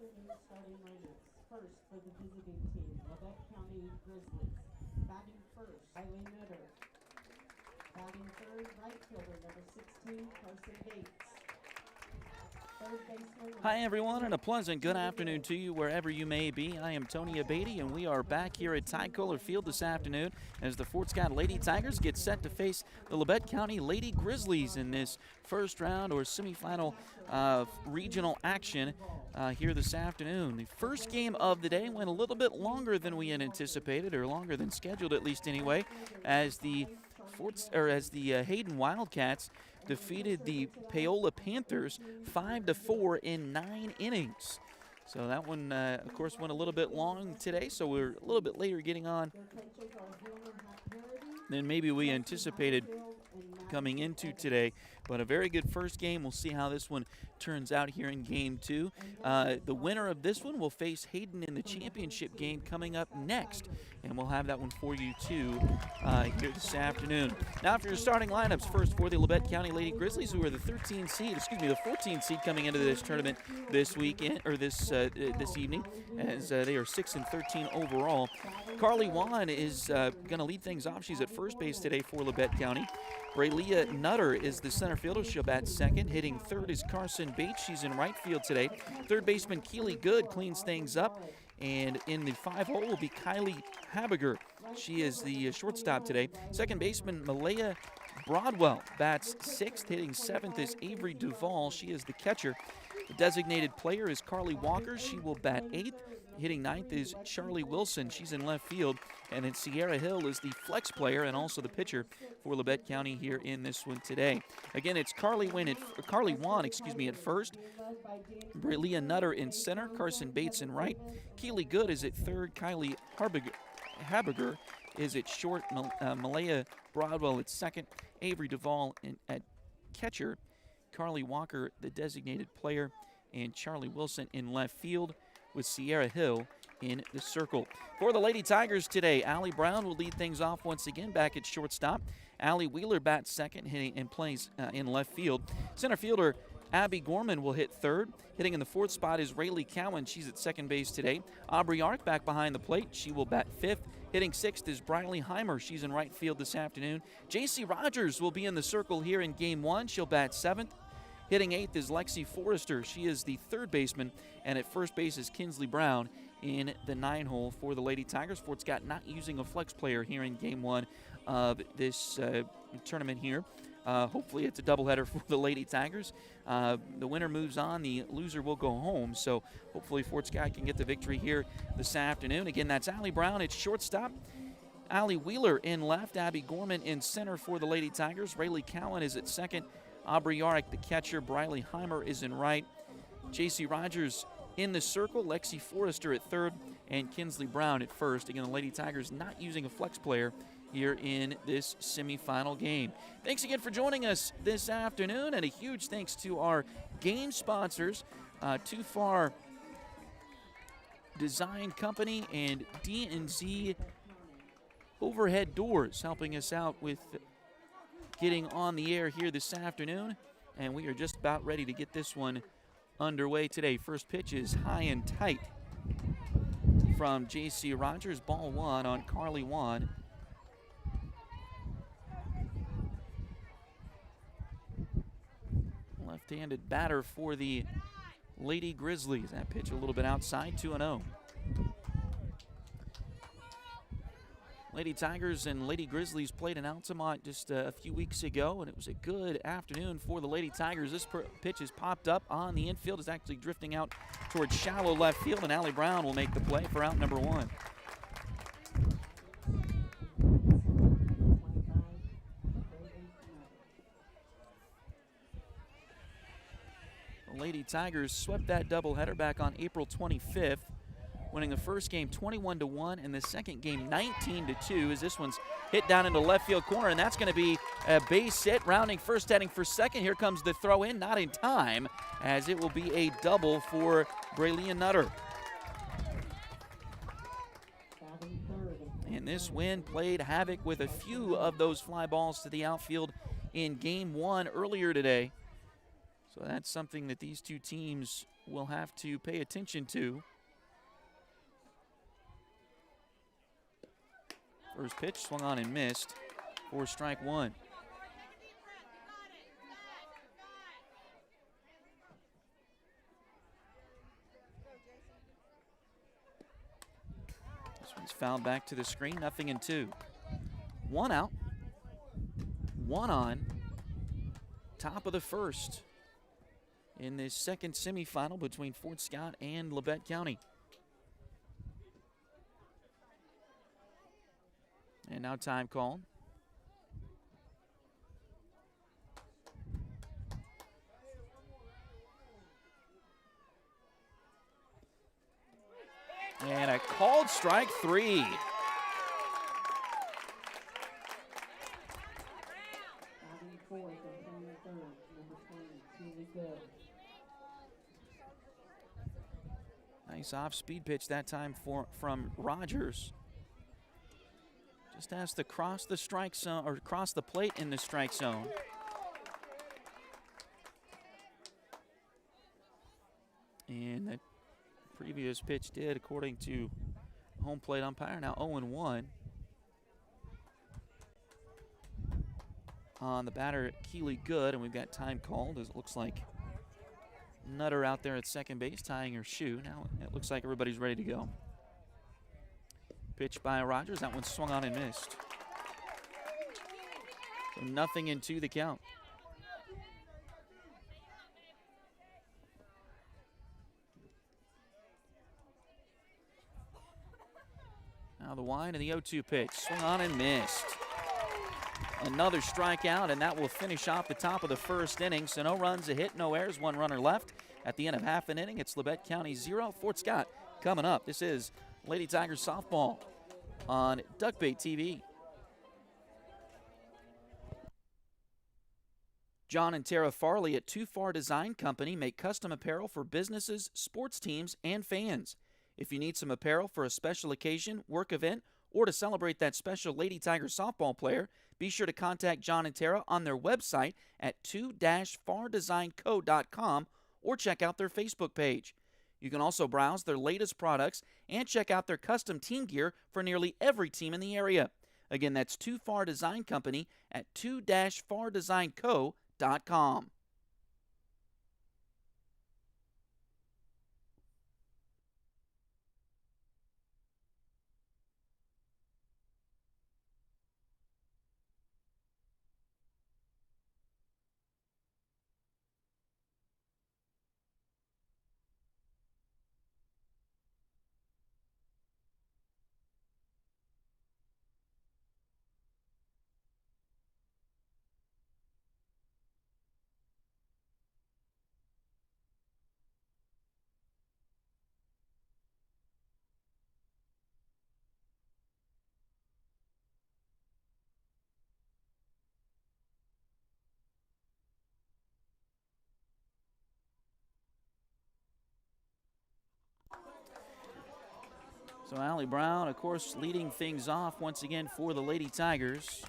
afternoon starting lineups. First for the visiting team, Labette County Grizzlies. Batting first, Eileen Nutter. Batting third, right fielder number 16, Carson Bates. Hi everyone, and a pleasant good afternoon to you wherever you may be. I am Tony Abate, and we are back here at Tricolor Field this afternoon as the Fort Scott Lady Tigers get set to face the Labette County Lady Grizzlies in this first round or semifinal regional action here this afternoon. The first game of the day went a little bit longer than we had anticipated, or longer than scheduled at least anyway, as the Hayden Wildcats defeated the Paola Panthers 5-4 in 9 innings. So that one, of course, went a little bit long today, so we're a little bit later getting on than maybe we anticipated coming into today. But a very good first game. We'll see how this one turns out here in Game 2. The winner of this one will face Hayden in the championship game coming up next. And we'll have that one for you, too, here this afternoon. Now for your starting lineups, first for the Labette County Lady Grizzlies, who are the 14th seed coming into this tournament this weekend, or this evening, as they are 6-13 overall. Carly Wan is going to lead things off. She's at first base today for Labette County. Braylia Nutter is the center fielder. She'll bat second. Hitting third is Carson Bates. She's in right field today. Third baseman Keely Good cleans things up. And in the 5 hole will be Kylie Habiger. She is the shortstop today. Second baseman Malaya Broadwell bats sixth. Hitting seventh is Avery Duvall. She is the catcher. The designated player is Carly Walker. She will bat eighth. Hitting ninth is Charlie Wilson. She's in left field. And then Sierra Hill is the flex player and also the pitcher for Labette County here in this one today. Again, it's Carly Wan at first. Braylia Nutter in center. Carson Bates in right. Keely Good is at third. Kylie Habiger is at short. Malaya Broadwell at second. Avery Duvall at catcher. Carly Walker, the designated player, and Charlie Wilson in left field, with Sierra Hill in the circle. For the Lady Tigers today, Allie Brown will lead things off once again back at shortstop. Allie Wheeler bats second, hitting and plays in left field. Center fielder Abby Gorman will hit third. Hitting in the fourth spot is Rayleigh Cowan. She's at second base today. Aubrey Ark back behind the plate. She will bat fifth. Hitting sixth is Briley Heimer. She's in right field this afternoon. J.C. Rogers will be in the circle here in Game 1. She'll bat seventh. Hitting eighth is Lexi Forrester. She is the third baseman. And at first base is Kinsley Brown in the 9 hole for the Lady Tigers. Fort Scott not using a flex player here in Game 1 of this tournament here. Hopefully it's a doubleheader for the Lady Tigers. The winner moves on. The loser will go home. So hopefully Fort Scott can get the victory here this afternoon. Again, that's Allie Brown at shortstop. Allie Wheeler in left. Abby Gorman in center for the Lady Tigers. Rayleigh Cowan is at second. Aubrey Yarrick, the catcher. Briley Heimer is in right. J.C. Rogers in the circle. Lexi Forrester at third. And Kinsley Brown at first. Again, the Lady Tigers not using a flex player here in this semifinal game. Thanks again for joining us this afternoon, and a huge thanks to our game sponsors, Too Far Design Company and D&Z Overhead Doors, helping us out with getting on the air here this afternoon. And we are just about ready to get this one underway today. First pitch is high and tight from J.C. Rogers. Ball one on Carly Wan. Left-handed batter for the Lady Grizzlies. That pitch a little bit outside, 2-0. Lady Tigers and Lady Grizzlies played in Altamont just a few weeks ago, and it was a good afternoon for the Lady Tigers. This pitch has popped up on the infield. It's actually drifting out towards shallow left field, and Allie Brown will make the play for out number one. The Lady Tigers swept that doubleheader back on April 25th. Winning the first game 21-1 and the second game 19-2, as this one's hit down into left field corner, and that's going to be a base hit. Rounding first, heading for second. Here comes the throw in, not in time, as it will be a double for Braylia Nutter. And this win played havoc with a few of those fly balls to the outfield in Game 1 earlier today. So that's something that these two teams we'll have to pay attention to. First pitch swung on and missed for strike one. This one's fouled back to the screen, 0-2. One out, one on, top of the first in this second semifinal between Fort Scott and Labette County. And now time called. And a called strike three. Nice off-speed pitch that time from Rogers. Just has to cross the strike zone, or cross the plate in the strike zone. And the previous pitch did, according to home plate umpire. Now 0-1. On the batter, Keeley Good, and we've got time called, as it looks like Nutter out there at second base tying her shoe. Now it looks like everybody's ready to go. Pitch by Rogers. That one swung on and missed. So 0-2 the count. Now the wind and the 0-2 pitch. Swung on and missed. Another strikeout, and that will finish off the top of the first inning. So no runs, a hit, no errors, one runner left. At the end of half an inning, it's Labette County 0, Fort Scott coming up. This is Lady Tigers softball on Duckbait TV. John and Tara Farley at Too Far Design Company make custom apparel for businesses, sports teams, and fans. If you need some apparel for a special occasion, work event, or to celebrate that special Lady Tigers softball player, be sure to contact John and Tara on their website at 2-fardesignco.com or check out their Facebook page. You can also browse their latest products and check out their custom team gear for nearly every team in the area. Again, that's Too Far Design Company at 2-fardesignco.com. So Allie Brown, of course, leading things off once again for the Lady Tigers.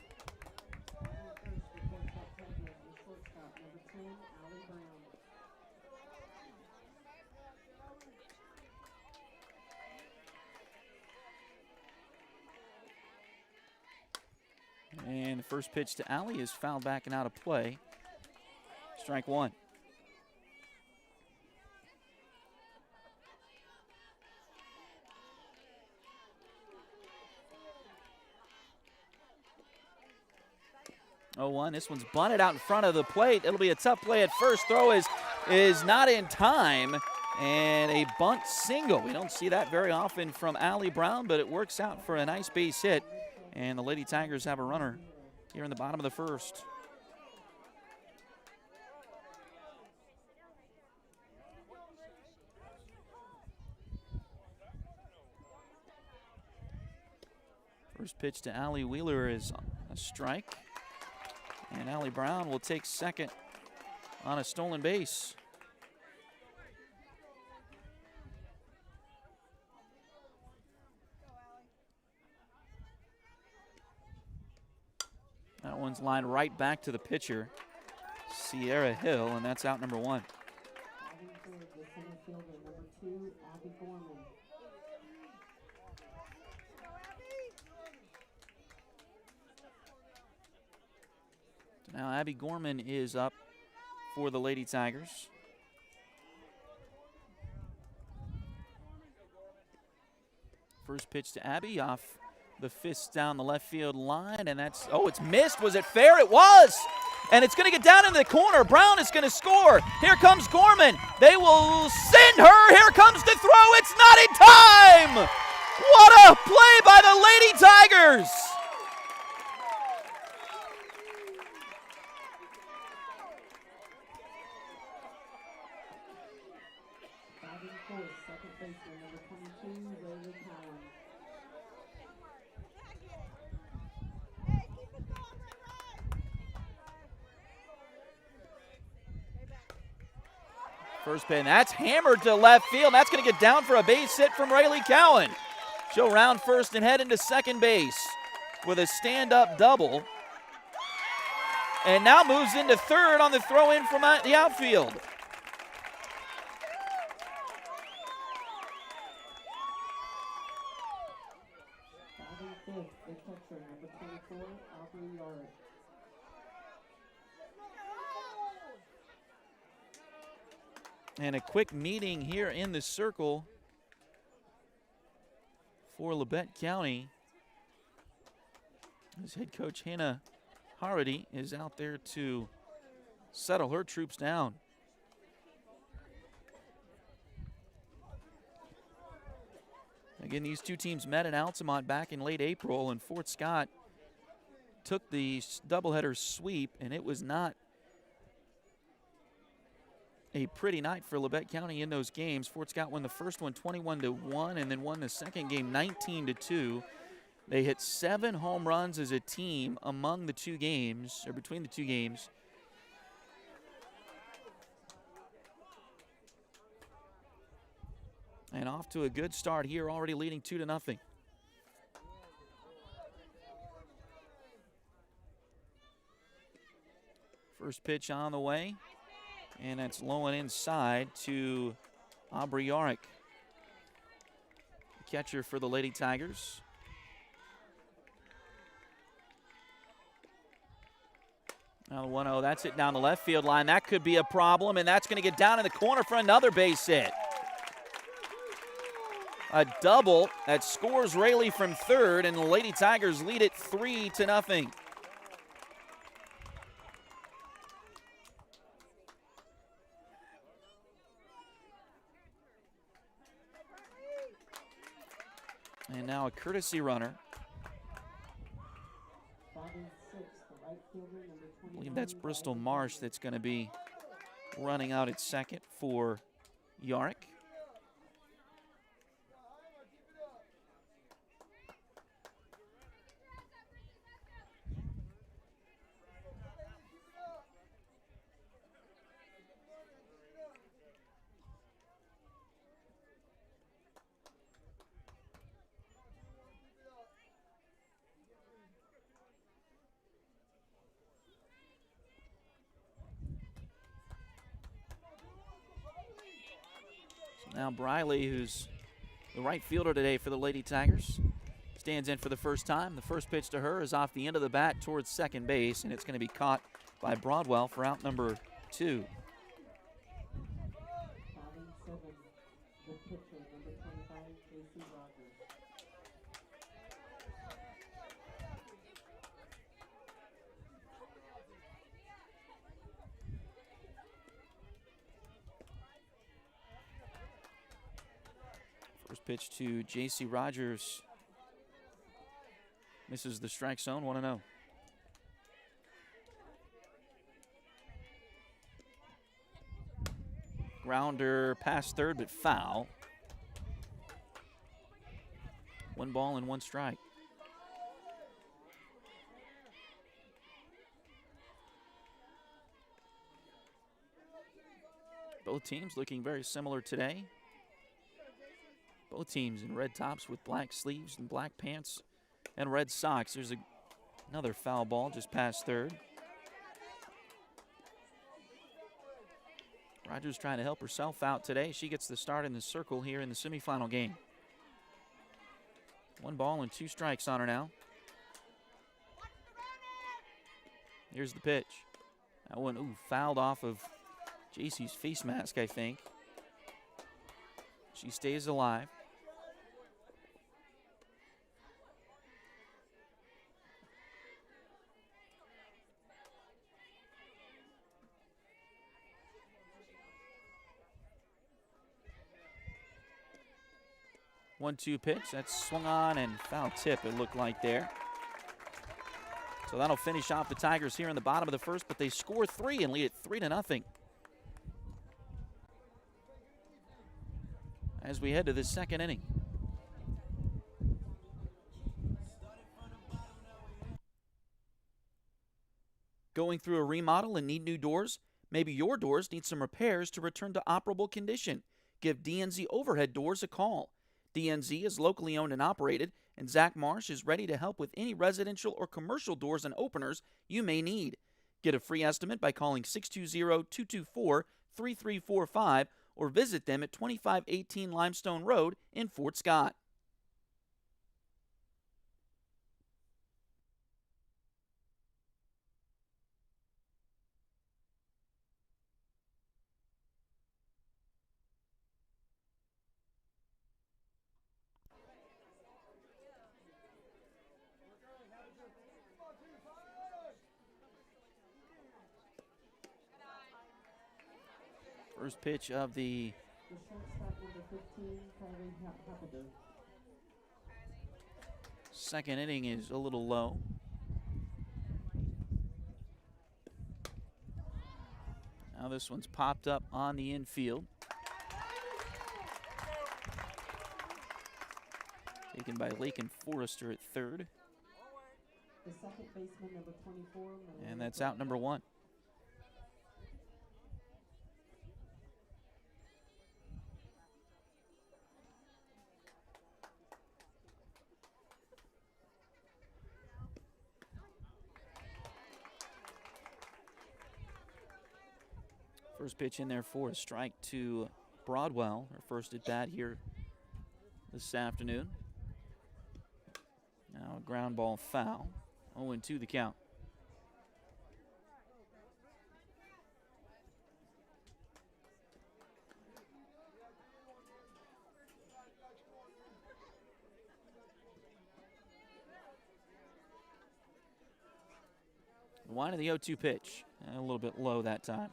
And the first pitch to Allie is fouled back and out of play. Strike one. Oh, one. This one's bunted out in front of the plate. It'll be a tough play at first. Throw is not in time. And a bunt single. We don't see that very often from Allie Brown, but it works out for a nice base hit. And the Lady Tigers have a runner here in the bottom of the first. First pitch to Allie Wheeler is a strike. And Allie Brown will take second on a stolen base. That one's lined right back to the pitcher, Sierra Hill, and that's out number one. Now Abby Gorman is up for the Lady Tigers. First pitch to Abby off the fist down the left field line, and that's, oh, it's missed. Was it fair? It was. And it's going to get down in the corner. Brown is going to score. Here comes Gorman. They will send her. Here comes the throw. It's not in time. What a play by the Lady Tigers. First pin, that's hammered to left field. That's going to get down for a base hit from Rayleigh Cowan. She'll round first and head into second base with a stand-up double. And now moves into third on the throw-in from the outfield. And a quick meeting here in the circle for Labette County. As head coach Hannah Harrody is out there to settle her troops down. Again, these two teams met in Altamont back in late April, and Fort Scott took the doubleheader sweep, and it was not a pretty night for Labette County in those games. Fort Scott won the first one 21-1 and then won the second game 19-2. They hit 7 home runs as a team among the two games, or between the two games. And off to a good start here, already leading 2-0. First pitch on the way. And that's low and inside to Aubrey Yarick, catcher for the Lady Tigers. Now the 1-0, that's it down the left field line. That could be a problem, and that's going to get down in the corner for another base hit. A double that scores Rayleigh from third, and the Lady Tigers lead it 3-0. And now a courtesy runner. I believe that's Bristol Marsh that's going to be running out at second for Yarick. Now Briley, who's the right fielder today for the Lady Tigers, stands in for the first time. The first pitch to her is off the end of the bat towards second base, and it's going to be caught by Broadwell for out number 2. First pitch to J.C. Rogers. Misses the strike zone, 1-0. Grounder past third, but foul. 1 ball and 1 strike. Both teams looking very similar today. Both teams in red tops with black sleeves and black pants and red socks. There's another foul ball just past third. Rogers trying to help herself out today. She gets the start in the circle here in the semifinal game. 1 ball and 2 strikes on her now. Here's the pitch. That one, fouled off of JC's face mask, I think. She stays alive. One-two pitch. That's swung on and foul tip, it looked like there. So that'll finish off the Tigers here in the bottom of the first, but they score 3 and lead it 3-0. As we head to the second inning. Going through a remodel and need new doors? Maybe your doors need some repairs to return to operable condition. Give DNZ Overhead Doors a call. DNZ is locally owned and operated, and Zach Marsh is ready to help with any residential or commercial doors and openers you may need. Get a free estimate by calling 620-224-3345 or visit them at 2518 Limestone Road in Fort Scott. First pitch of the second inning is a little low. Now this one's popped up on the infield. Taken by Lakin Forrester at third. The second baseman, number 24. And that's out number 1. First pitch in there for a strike to Broadwell, her first at bat here this afternoon. Now a ground ball foul. 0-2 the count. The line of the 0-2 pitch. A little bit low that time.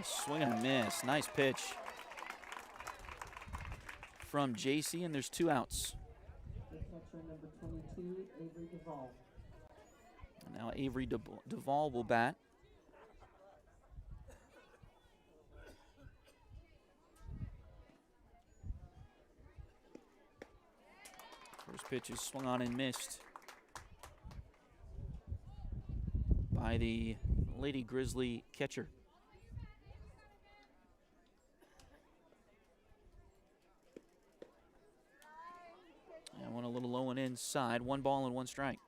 Swing and a miss. Nice pitch from JC, and there's 2 outs. The catcher, number 22, Avery Duvall. Now Avery Duvall will bat. First pitch is swung on and missed by the Lady Grizzly catcher. And one a little low and inside. 1 ball and 1 strike.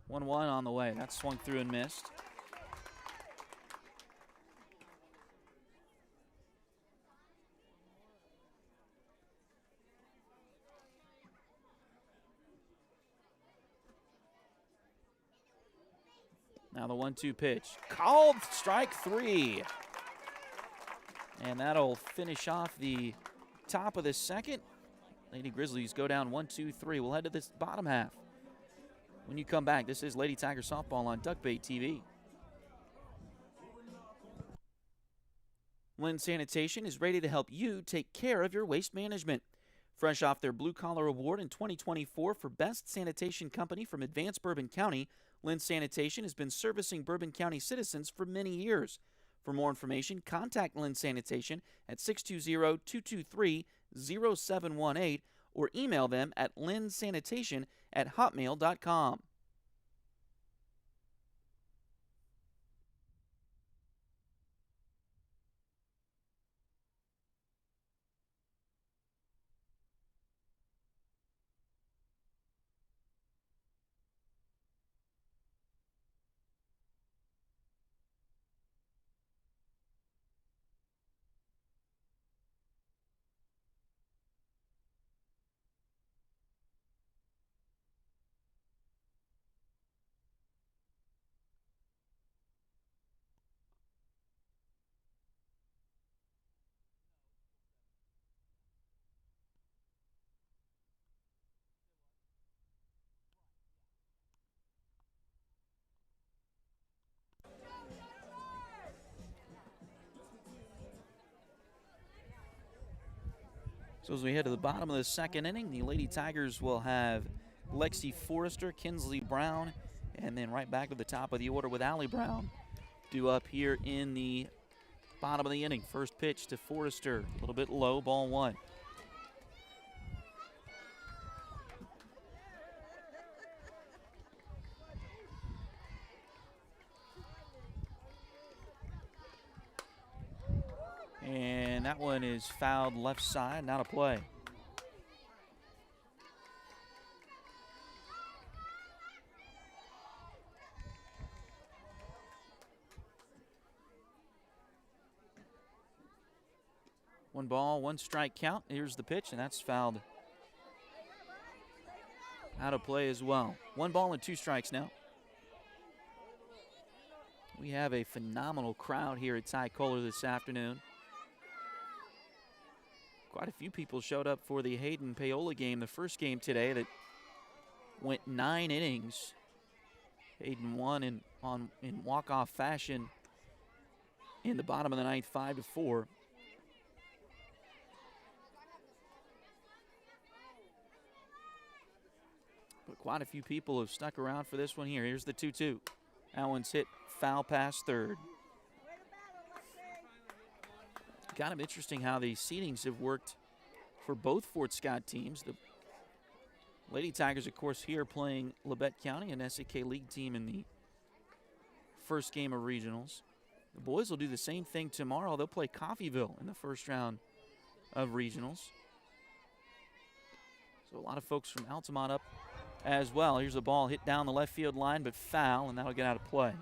One on the way. That swung through and missed. Now the 1-2 pitch. Called strike 3. And that'll finish off the top of the second. Lady Grizzlies go down 1-2-3. We'll head to this bottom half. When you come back, this is Lady Tiger Softball on Duckbait TV. Lynn Sanitation is ready to help you take care of your waste management. Fresh off their Blue Collar Award in 2024 for Best Sanitation Company from Advanced Bourbon County, Lynn Sanitation has been servicing Bourbon County citizens for many years. For more information, contact Lynn Sanitation at 620-223-0718 or email them at lynnsanitation@hotmail.com. So as we head to the bottom of the second inning, the Lady Tigers will have Lexi Forrester, Kinsley Brown, and then right back to the top of the order with Allie Brown due up here in the bottom of the inning. First pitch to Forrester, a little bit low, ball one. And that one is fouled left side, not a play. One ball, one strike count. Here's the pitch, and that's fouled out of play as well. 1 ball and 2 strikes now. We have a phenomenal crowd here at Ty Kohler this afternoon. Quite a few people showed up for the Hayden Paola game, the first game today that went 9 innings. Hayden won in walk-off fashion in the bottom of the ninth, 5-4. But quite a few people have stuck around for this one here. Here's the 2-2. That one's hit foul past third. Kind of interesting how the seedings have worked for both Fort Scott teams. The Lady Tigers, of course, here playing Labette County, an SAK League team in the first game of regionals. The boys will do the same thing tomorrow. They'll play Coffeyville in the first round of regionals. So a lot of folks from Altamont up as well. Here's a ball hit down the left field line, but foul, and that'll get out of play.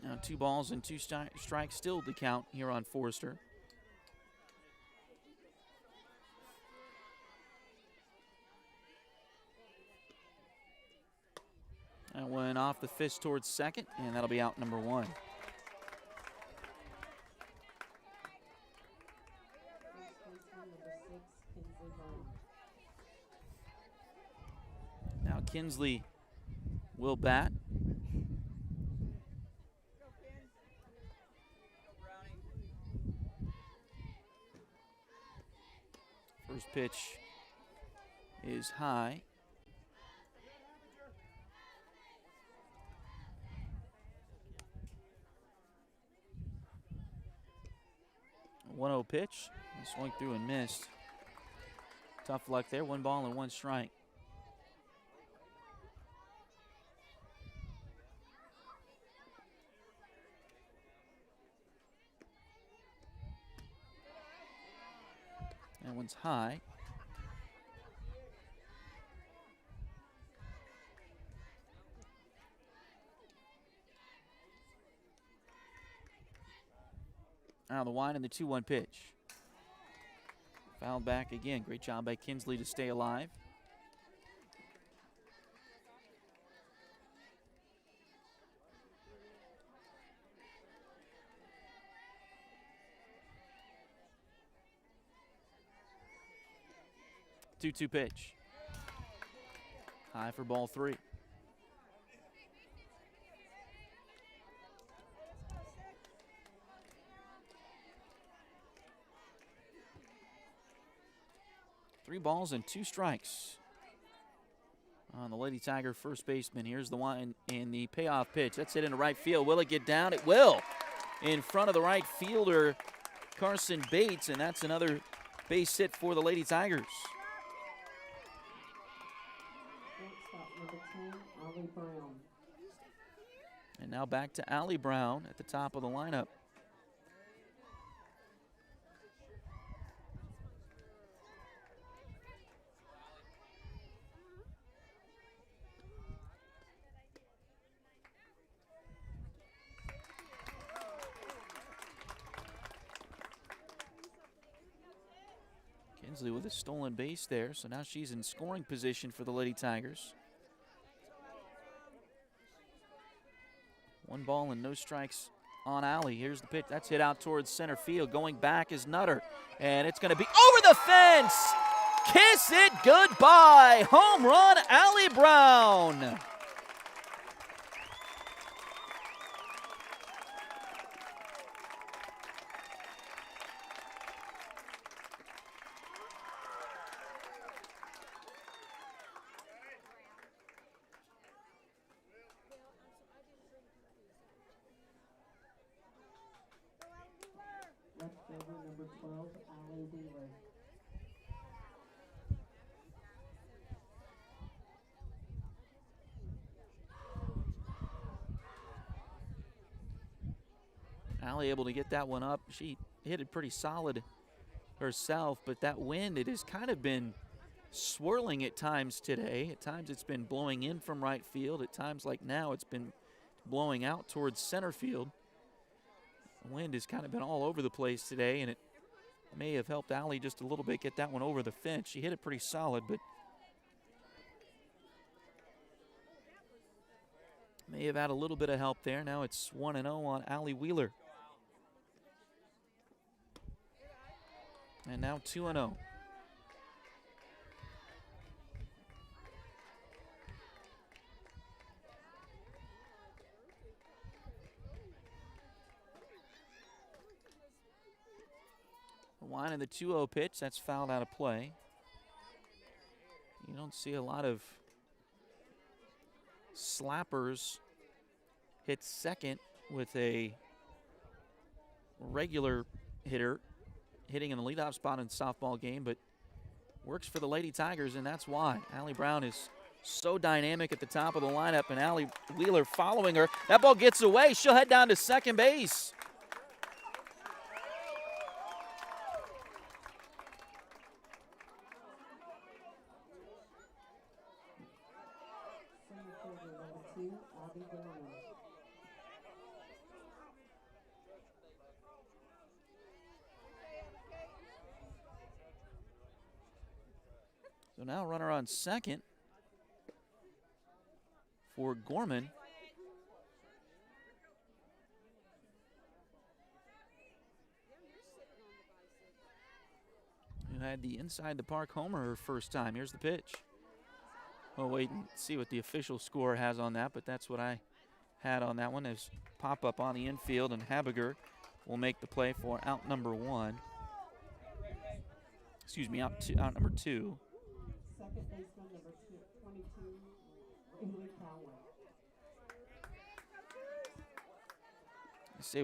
Now 2 balls and 2 strikes still to count here on Forrester. That went off the fist towards second, and that'll be out number 1. Now Kinsley will bat. First pitch is high. A 1-0 pitch. He swung through and missed. Tough luck there. 1 ball and 1 strike. That one's high. Now the wind and the 2-1 pitch. Fouled back again. Great job by Kinsley to stay alive. Two-two pitch. High for ball 3. Three balls and 2 strikes on the Lady Tiger first baseman. Here's the one in the payoff pitch. That's hit into right field. Will it get down? It will. In front of the right fielder, Carson Bates, and that's another base hit for the Lady Tigers. And now back to Allie Brown at the top of the lineup. Kinsley with a stolen base there, so now she's in scoring position for the Lady Tigers. 1 ball and no strikes on Allie. Here's the pitch. That's hit out towards center field. Going back is Nutter, and it's going to be over the fence. Kiss it goodbye. Home run, Allie Brown. Left fielder number 12, Allie Wheeler. Allie able to get that one up. She hit it pretty solid herself, but that wind, it has kind of been swirling at times today. At times it's been blowing in from right field. At times like now it's been blowing out towards center field. The wind has kind of been all over the place today, and it may have helped Allie just a little bit get that one over the fence. She hit it pretty solid, but may have had a little bit of help there. Now it's 1-0 on Allie Wheeler. And now 2-0. The line of the 2-0 pitch, that's fouled out of play. You don't see a lot of slappers hit second with a regular hitter hitting in the leadoff spot in the softball game, but works for the Lady Tigers, and that's why. Allie Brown is so dynamic at the top of the lineup, and Allie Wheeler following her. That ball gets away. She'll head down to second base. Semifielder number 2, Abby Gorman. So now runner on second for Gorman. Who had the inside the park homer her first time. Here's the pitch. We'll wait and see what the official score has on that, but that's what I had on that one. Is pop up on the infield, and Habiger will make the play for out number 1. Excuse me, out number 2. Second baseman number 22, Riley Cowan.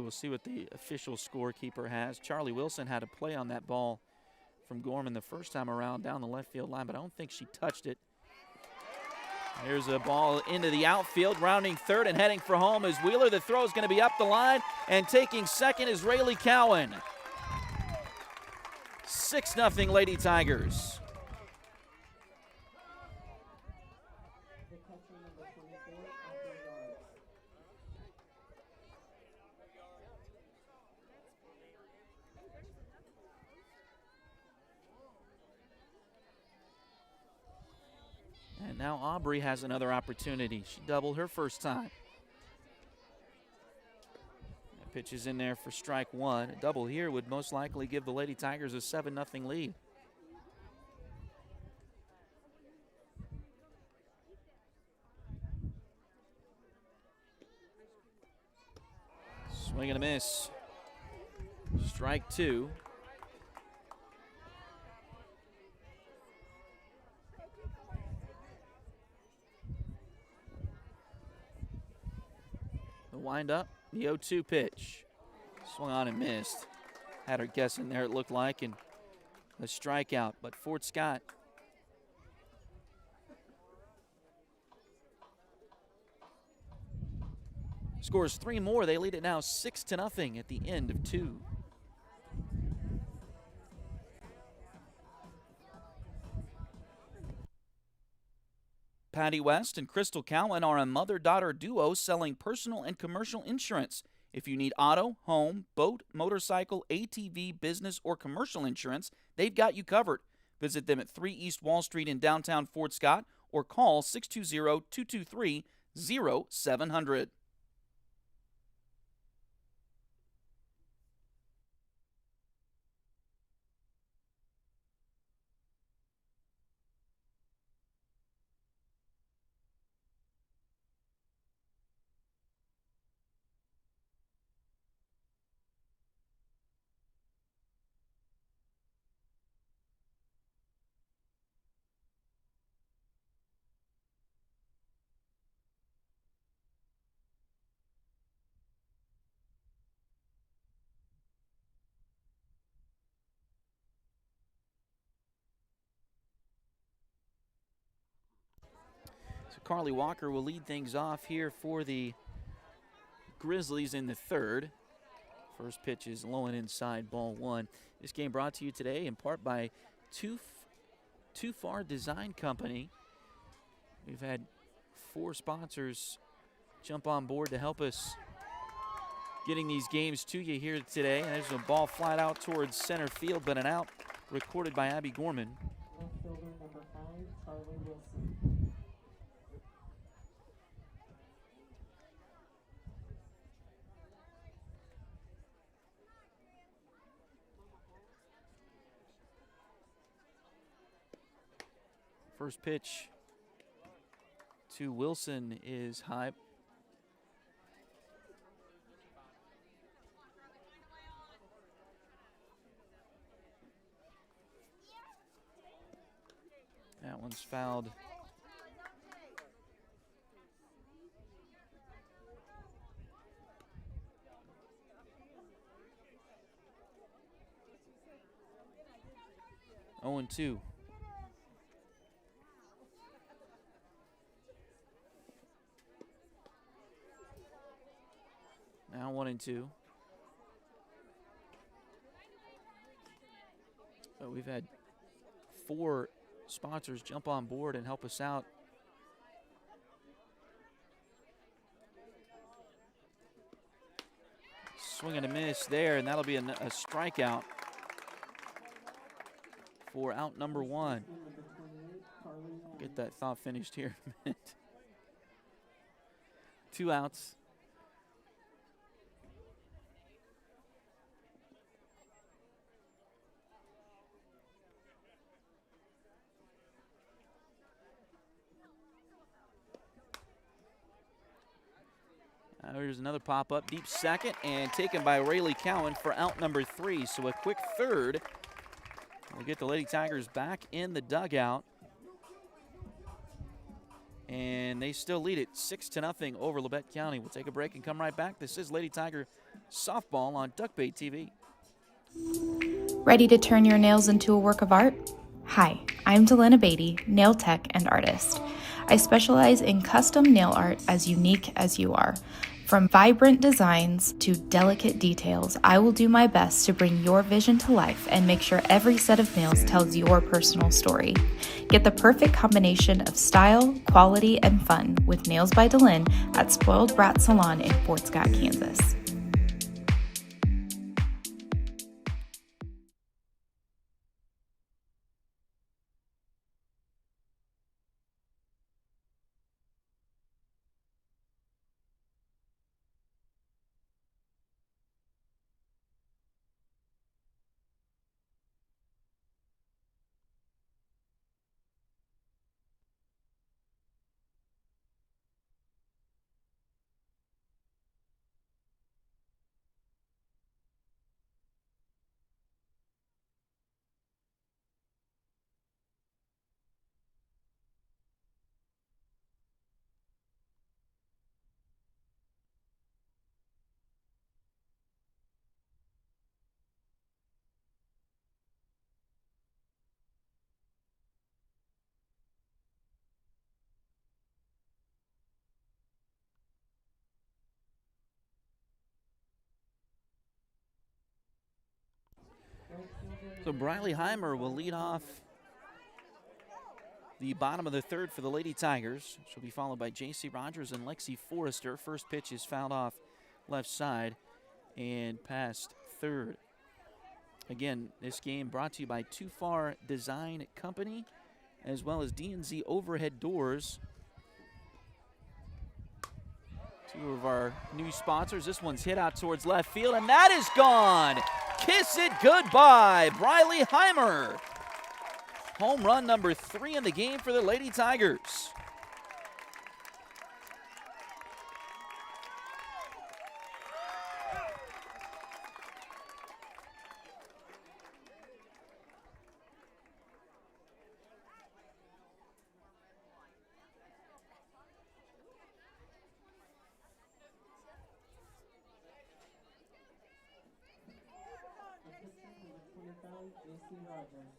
We'll see what the official scorekeeper has. Charlie Wilson had a play on that ball from Gorman the first time around down the left field line, but I don't think she touched it. Here's a ball into the outfield, rounding third and heading for home is Wheeler. The throw is going to be up the line, and taking second is Riley Cowan. 6-0 Lady Tigers. The catcher number 24, Aubrey Yards. And now Aubrey has another opportunity. She doubled her first time. That pitch is in there for strike 1. A double here would most likely give the Lady Tigers a 7-0 lead. Swing and a miss. Strike 2. The windup, the 0-2 pitch. Swung on and missed. Had her guessing there, it looked like, and a strikeout. But Fort Scott scores 3 more. They lead it now 6-0 at the end of 2. Patty West and Crystal Cowan are a mother-daughter duo selling personal and commercial insurance. If you need auto, home, boat, motorcycle, ATV, business, or commercial insurance, they've got you covered. Visit them at 3 East Wall Street in downtown Fort Scott or call 620-223-0700. Carly Walker will lead things off here for the Grizzlies in the third. First pitch is low and inside, ball one. This game brought to you today in part by Too Far Design Company. We've had 4 sponsors jump on board to help us getting these games to you here today. And there's a ball flat out towards center field, but an out recorded by Abby Gorman. Left fielder number 5, Charlie Wilson. First pitch to Wilson is high. That one's fouled. Oh, and 2. Now 1 and 2. But we've had 4 sponsors jump on board and help us out. Swing and a miss there, and that'll be a strikeout for out number 1. Get that thought finished here in a minute. 2 outs. There's another pop-up, deep second, and taken by Rayleigh Cowan for out number 3. So a quick third. We'll get the Lady Tigers back in the dugout. And they still lead it 6-0 over Labette County. We'll take a break and come right back. This is Lady Tiger Softball on Duckbait TV. Ready to turn your nails into a work of art? Hi, I'm Delana Beatty, nail tech and artist. I specialize in custom nail art as unique as you are. From vibrant designs to delicate details, I will do my best to bring your vision to life and make sure every set of nails tells your personal story. Get the perfect combination of style, quality, and fun with Nails by Delin at Spoiled Brat Salon in Fort Scott, Kansas. So Briley Heimer will lead off the bottom of the third for the Lady Tigers. She'll be followed by J.C. Rogers and Lexi Forrester. First pitch is fouled off left side and past third. Again, this game brought to you by Too Far Design Company, as well as D&Z Overhead Doors. 2 of our new sponsors. This one's hit out towards left field, and that is gone. Kiss it goodbye, Briley Heimer. Home run number 3 in the game for the Lady Tigers. J.C. Rogers.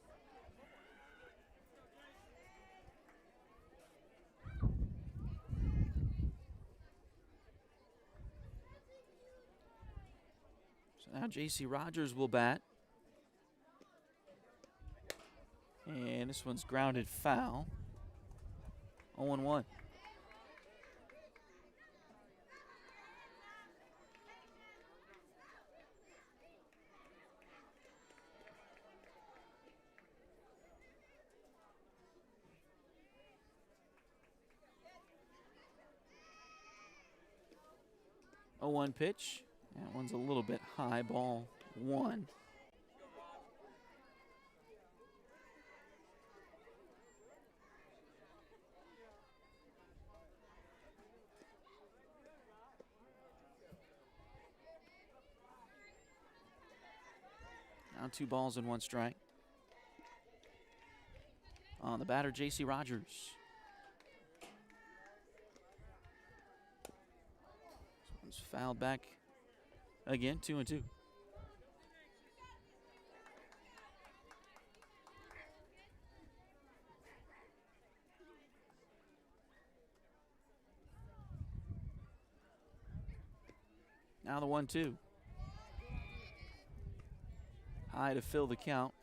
Now J.C. Rogers will bat. And this one's grounded foul. 0-1. A 1 pitch. That one's a little bit high, ball 1. Now 2 balls and 1 strike. On the batter, J.C. Rogers. This one's fouled back again, 2-2. Now the 1-2. High to fill the count.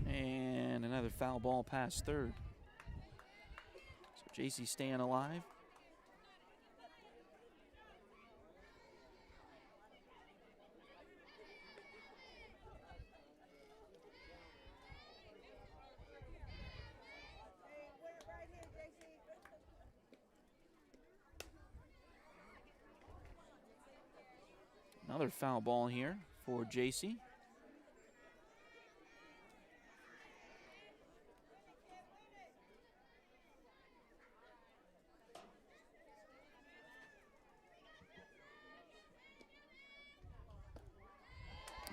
And another foul ball past third. So JC staying alive. Another foul ball here for JC.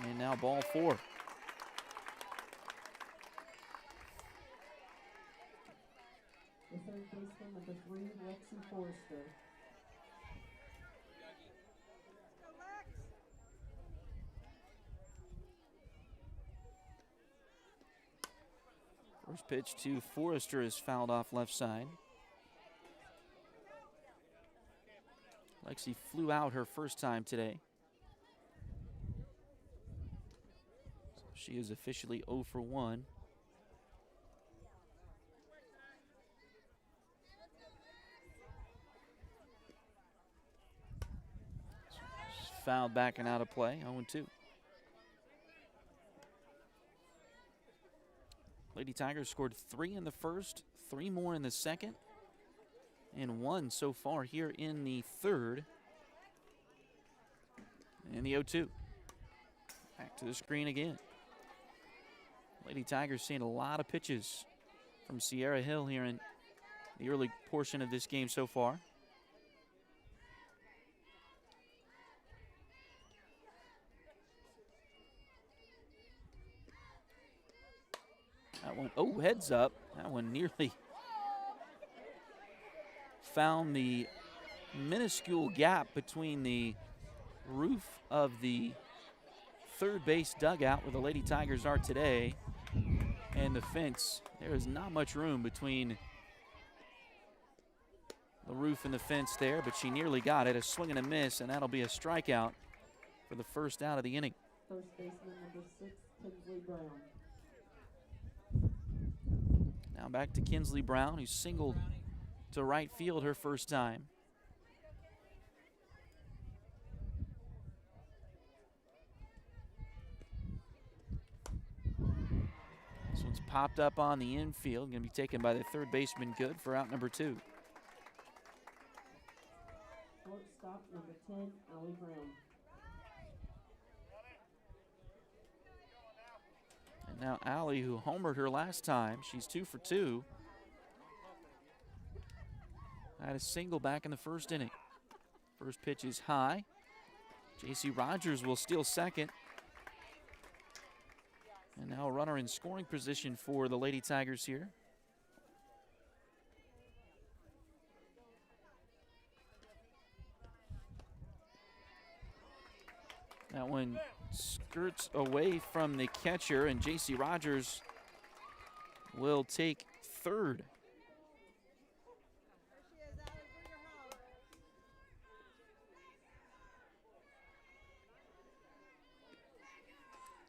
And now ball 4. The third baseman, number 3, Lexi Forrester. First pitch to Forrester is fouled off left side. Lexi flew out her first time today. So she is officially 0 for 1. Fouled back and out of play, 0-2. Lady Tigers scored 3 in the first, 3 more in the second, and 1 so far here in the third. And the 0-2. Back to the screen again. Lady Tigers seeing a lot of pitches from Sierra Hill here in the early portion of this game so far. That one, oh, heads up. That one nearly found the minuscule gap between the roof of the third base dugout where the Lady Tigers are today and the fence. There is not much room between the roof and the fence there, but she nearly got it. A swing and a miss, and that'll be a strikeout for the first out of the inning. First baseman, number 6, Kinsley Brown. Now back to Kinsley Brown, who singled to right field her first time. This one's popped up on the infield, going to be taken by the third baseman Good for out number 2. Shortstop, number 10, Allie Brown. And now Allie, who homered her last time, she's 2 for 2. Had a single back in the first inning. First pitch is high. J.C. Rogers will steal second. And now a runner in scoring position for the Lady Tigers here. That one skirts away from the catcher, and J.C. Rogers will take third.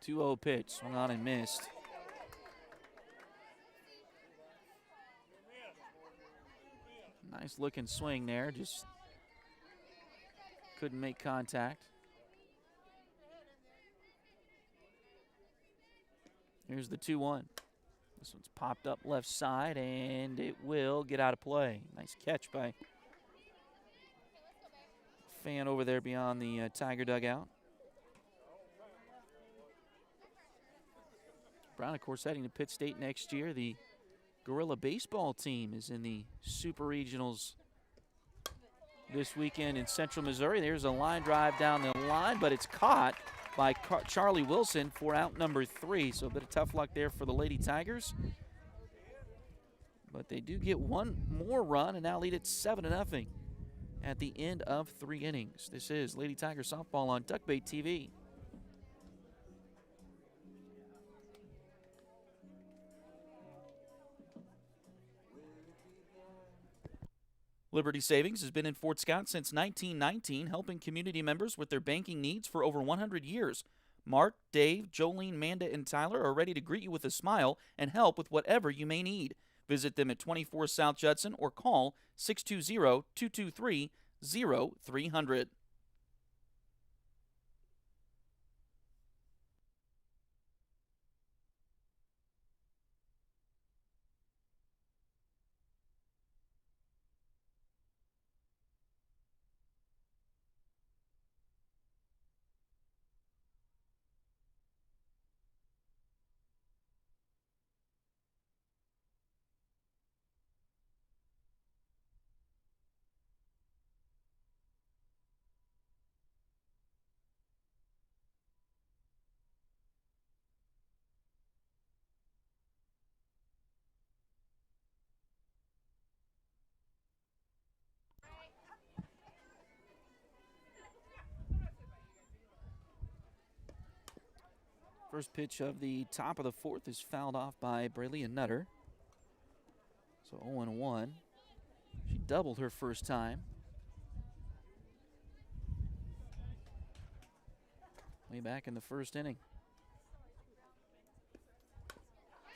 Two 2-0 pitch, swung on and missed. Nice looking swing there, just couldn't make contact. Here's the 2-1. This one's popped up left side, and it will get out of play. Nice catch by fan over there beyond the Tiger dugout. Brown, of course, heading to Pitt State next year. The Gorilla baseball team is in the Super Regionals this weekend in Central Missouri. There's a line drive down the line, but it's caught by Charlie Wilson for out number 3. So a bit of tough luck there for the Lady Tigers. But they do get one more run and now lead it 7-0 at the end of 3 innings. This is Lady Tiger softball on Duckbait TV. Liberty Savings has been in Fort Scott since 1919, helping community members with their banking needs for over 100 years. Mark, Dave, Jolene, Manda, and Tyler are ready to greet you with a smile and help with whatever you may need. Visit them at 24 South Judson or call 620-223-0300. First pitch of the top of the 4th is fouled off by Braylea Nutter. So 0-1. She doubled her first time. Way back in the first inning.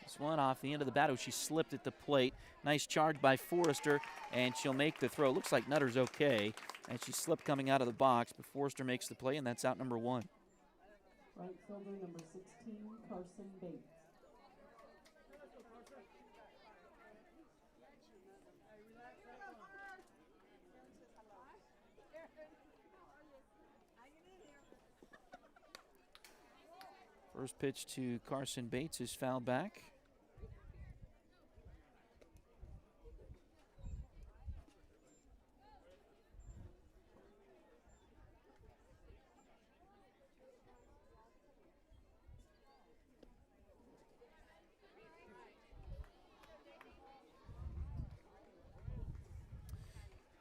This one off the end of the bat. Oh, she slipped at the plate. Nice charge by Forrester, and she'll make the throw. Looks like Nutter's okay. And she slipped coming out of the box, but Forrester makes the play, and that's out number 1. Right fielder number 16, Carson Bates. First pitch to Carson Bates is fouled back.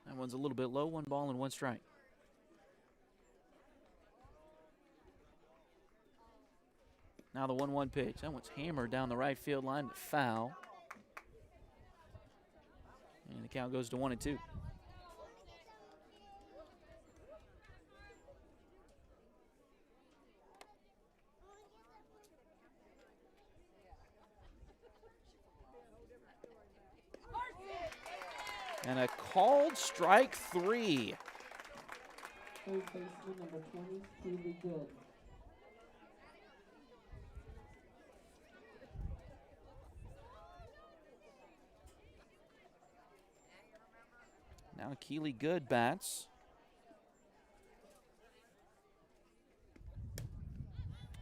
That one's a little bit low, 1 ball and 1 strike. Now the 1-1 pitch. That one's hammered down the right field line, but foul. And the count goes to 1-2. And a called strike 3. Third baseman number 20, Keely Good. Now Keely Good bats.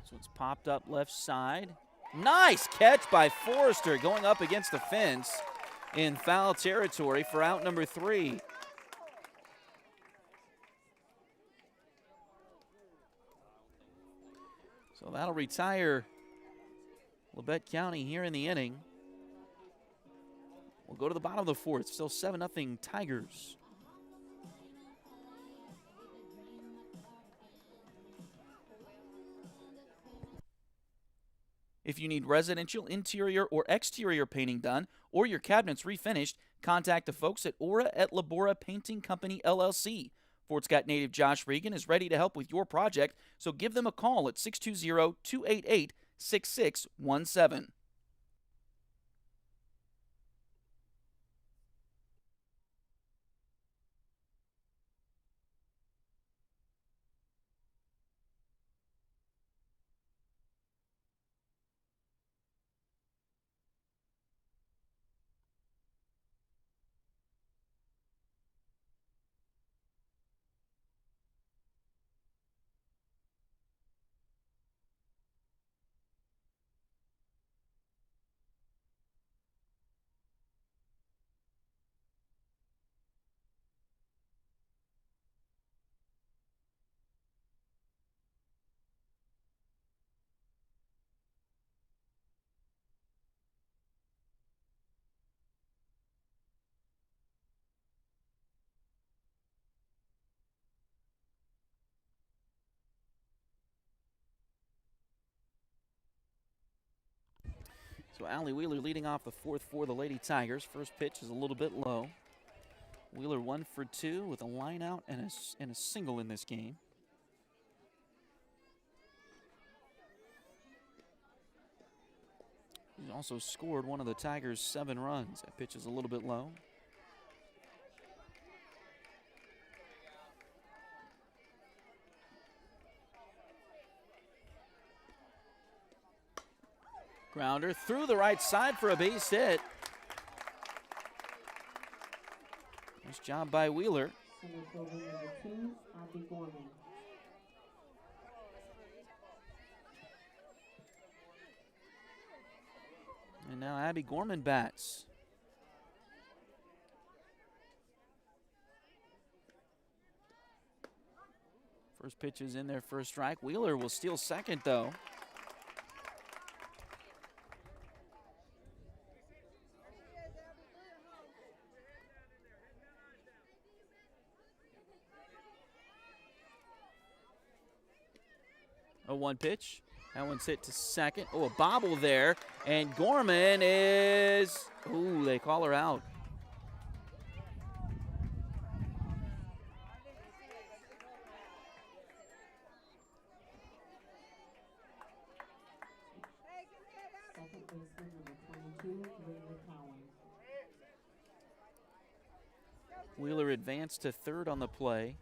So it's popped up left side. Nice catch by Forrester going up against the fence in foul territory for out number 3. So that'll retire Labette County here in the inning. We'll go to the bottom of the 4th. Still 7-0 Tigers. If you need residential interior or exterior painting done or your cabinets refinished, contact the folks at Aura at Labora Painting Company, LLC. Fort Scott native Josh Regan is ready to help with your project, so give them a call at 620-288-6617. So Allie Wheeler leading off the fourth for the Lady Tigers. First pitch is a little bit low. Wheeler 1 for 2 with a line out and a single in this game. He's also scored one of the Tigers' 7 runs. That pitch is a little bit low. Grounder through the right side for a base hit. Nice job by Wheeler. And now Abby Gorman bats. First pitch is in there for a strike. Wheeler will steal second, though. A 1 pitch. That one's hit to second. Oh, a bobble there. And Gorman is... Ooh, they call her out. Wheeler advanced to third on the play.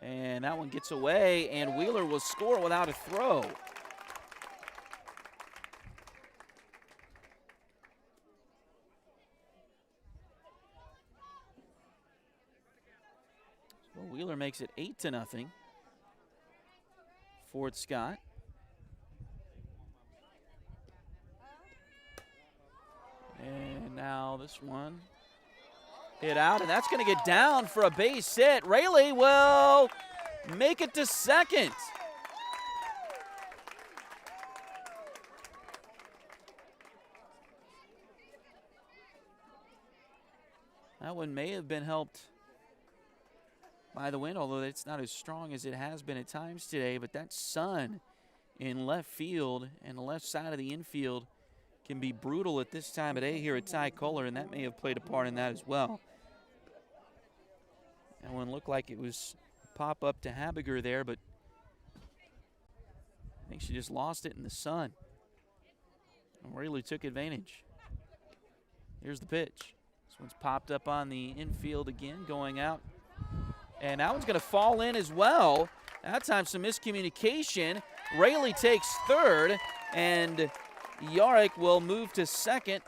And that one gets away, and Wheeler will score without a throw. So Wheeler makes it 8-0. Fort Scott. And now this one hit out, and that's going to get down for a base hit. Rayleigh will make it to second. That one may have been helped by the wind, although it's not as strong as it has been at times today. But that sun in left field and the left side of the infield can be brutal at this time of day here at Ty Kohler, and that may have played a part in that as well. That one looked like it was pop up to Habiger there, but I think she just lost it in the sun. And Rayleigh took advantage. Here's the pitch. This one's popped up on the infield again, going out. And that one's going to fall in as well. That time some miscommunication. Rayleigh takes third, and Yarrick will move to second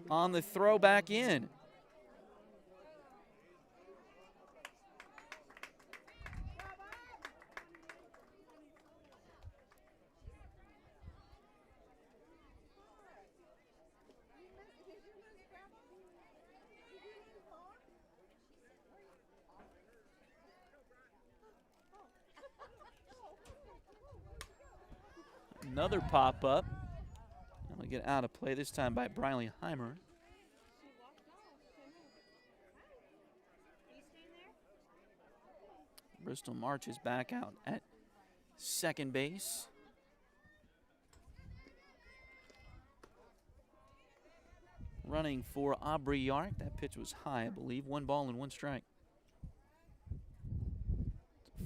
on the throw back in. Another pop-up. That'll get out of play this time by Briley Heimer. Bristol March is back out at second base. Running for Aubrey Yark. That pitch was high, I believe. 1 ball and 1 strike.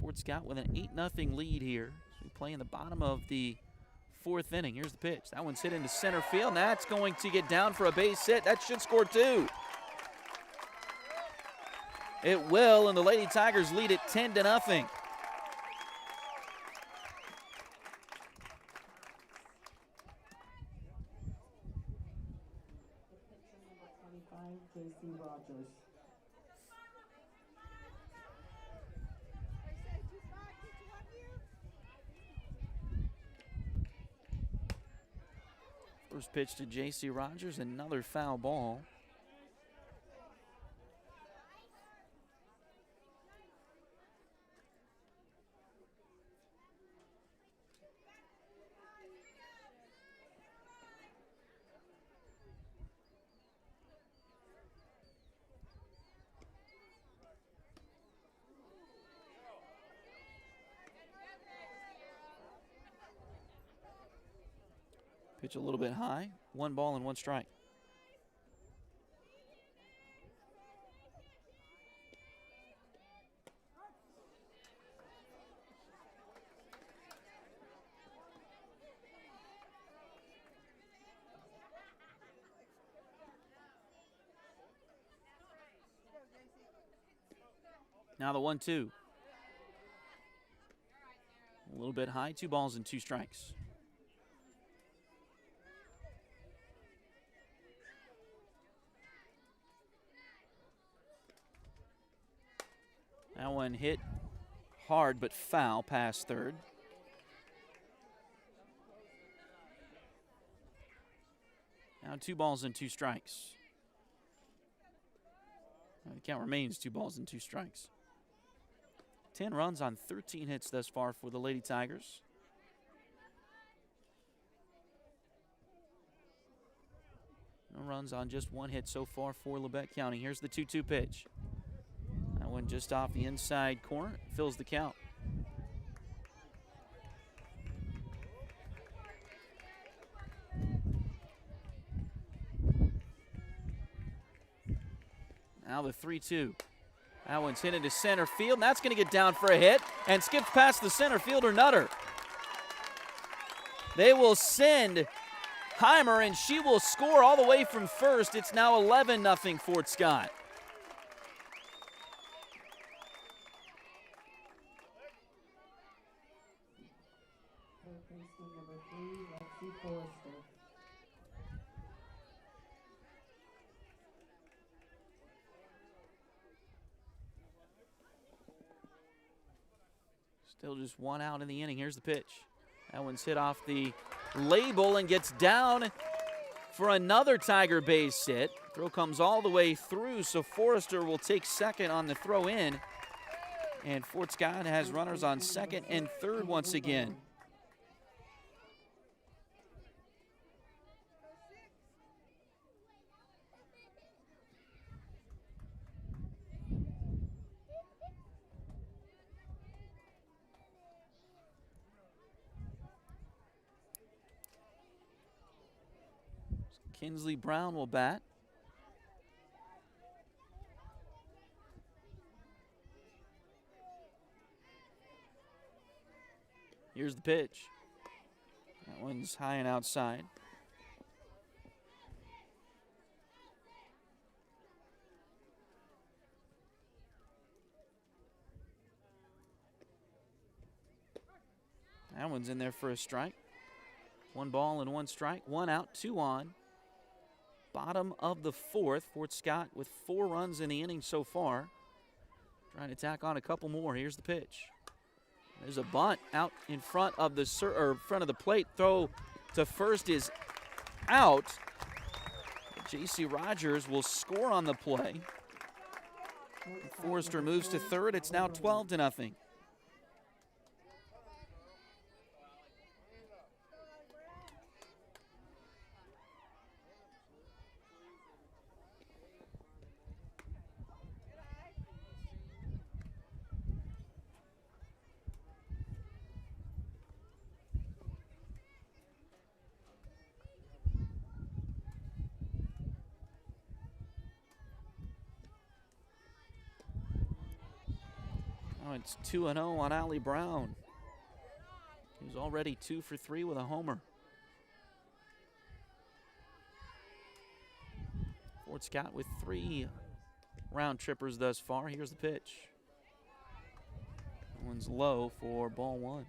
Fort Scott with an 8-0 lead here. So we play in the bottom of the 4th inning. Here's the pitch. That one's hit into center field, and that's going to get down for a base hit. That should score 2. It will, and the Lady Tigers lead it 10-0. J.C. Rogers. First pitch to J.C. Rogers, another foul ball. Pitch a little bit high. 1 ball and 1 strike. Now the 1-2. A little bit high. 2 balls and 2 strikes. That one hit hard but foul past third. Now 2 balls and 2 strikes. The count remains 2 balls and 2 strikes. 10 runs on 13 hits thus far for the Lady Tigers. No runs on just 1 hit so far for Labette County. Here's the 2-2 pitch. That one just off the inside corner, fills the count. Now the 3-2. That one's hit into center field, and that's going to get down for a hit and skips past the center fielder Nutter. They will send Heimer, and she will score all the way from first. It's now 11-0 Fort Scott. Number 3, Lexi Forrester. Still just 1 out in the inning. Here's the pitch. That one's hit off the label and gets down for another Tiger base hit. Throw comes all the way through, so Forrester will take second on the throw in. And Fort Scott has runners on second and third once again. Kinsley Brown will bat. Here's the pitch. That one's high and outside. That one's in there for a strike. 1 ball and 1 strike. 1 out, 2 on. Bottom of the 4th. Fort Scott with 4 runs in the inning so far. Trying to tack on a couple more. Here's the pitch. There's a bunt out in front of the front of the plate. Throw to first is out. J.C. Rogers will score on the play. Forrester moves to third. It's now 12-0. Now it's 2-0 on Allie Brown. He's already 2 for 3 with a homer. Fort Scott with 3 round trippers thus far. Here's the pitch. That one's low for ball 1.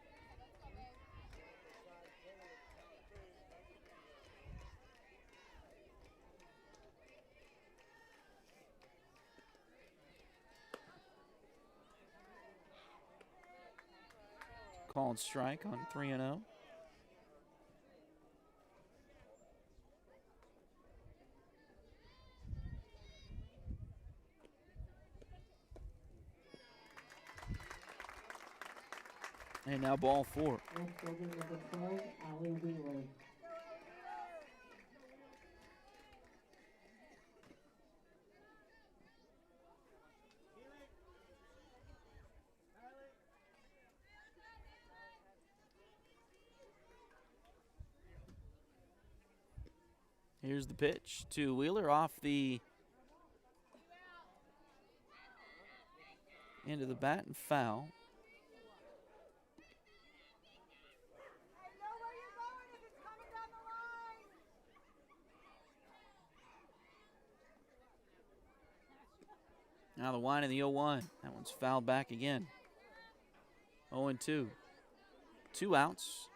Called strike on 3-0. And now ball 4. Here's the pitch to Wheeler off the end of the bat and foul. Now the wind in the 0-1. That one's fouled back again. 0-2. 2 outs.